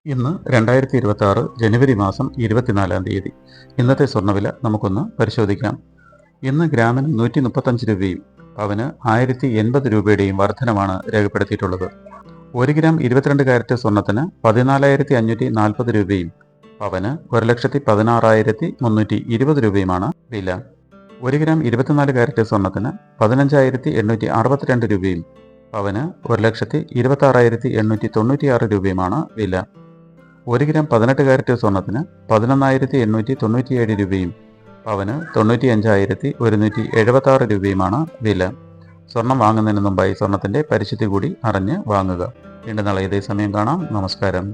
ഇന്ന് 2026 ജനുവരി മാസം 24-ാം തീയതി. ഇന്നത്തെ സ്വർണ്ണവില നമുക്കൊന്ന് പരിശോധിക്കാം. ഇന്ന് ഗ്രാമിന് 135 രൂപയും പവന് 1080 രൂപയുടെയും വർധനമാണ് രേഖപ്പെടുത്തിയിട്ടുള്ളത്. 1 ഗ്രാം 22 കാരറ്റ് സ്വർണത്തിന് 14,540 രൂപയും പവന് 1,16,320 രൂപയുമാണ് വില. 1 ഗ്രാം 24 കാരറ്റ് സ്വർണത്തിന് 15,862 രൂപയും പവന് 1,26,896 രൂപയുമാണ് വില. 1 ഗ്രാം 18 കാരറ്റ് സ്വർണത്തിന് 11,897 രൂപയും പവന് 95,176 രൂപയുമാണ് വില. സ്വർണം വാങ്ങുന്നതിന് മുമ്പായി സ്വർണത്തിന്റെ പരിശുദ്ധി കൂടി അറിഞ്ഞ് വാങ്ങുക. വീണ്ടും നാളെ ഇതേ സമയം കാണാം. നമസ്കാരം.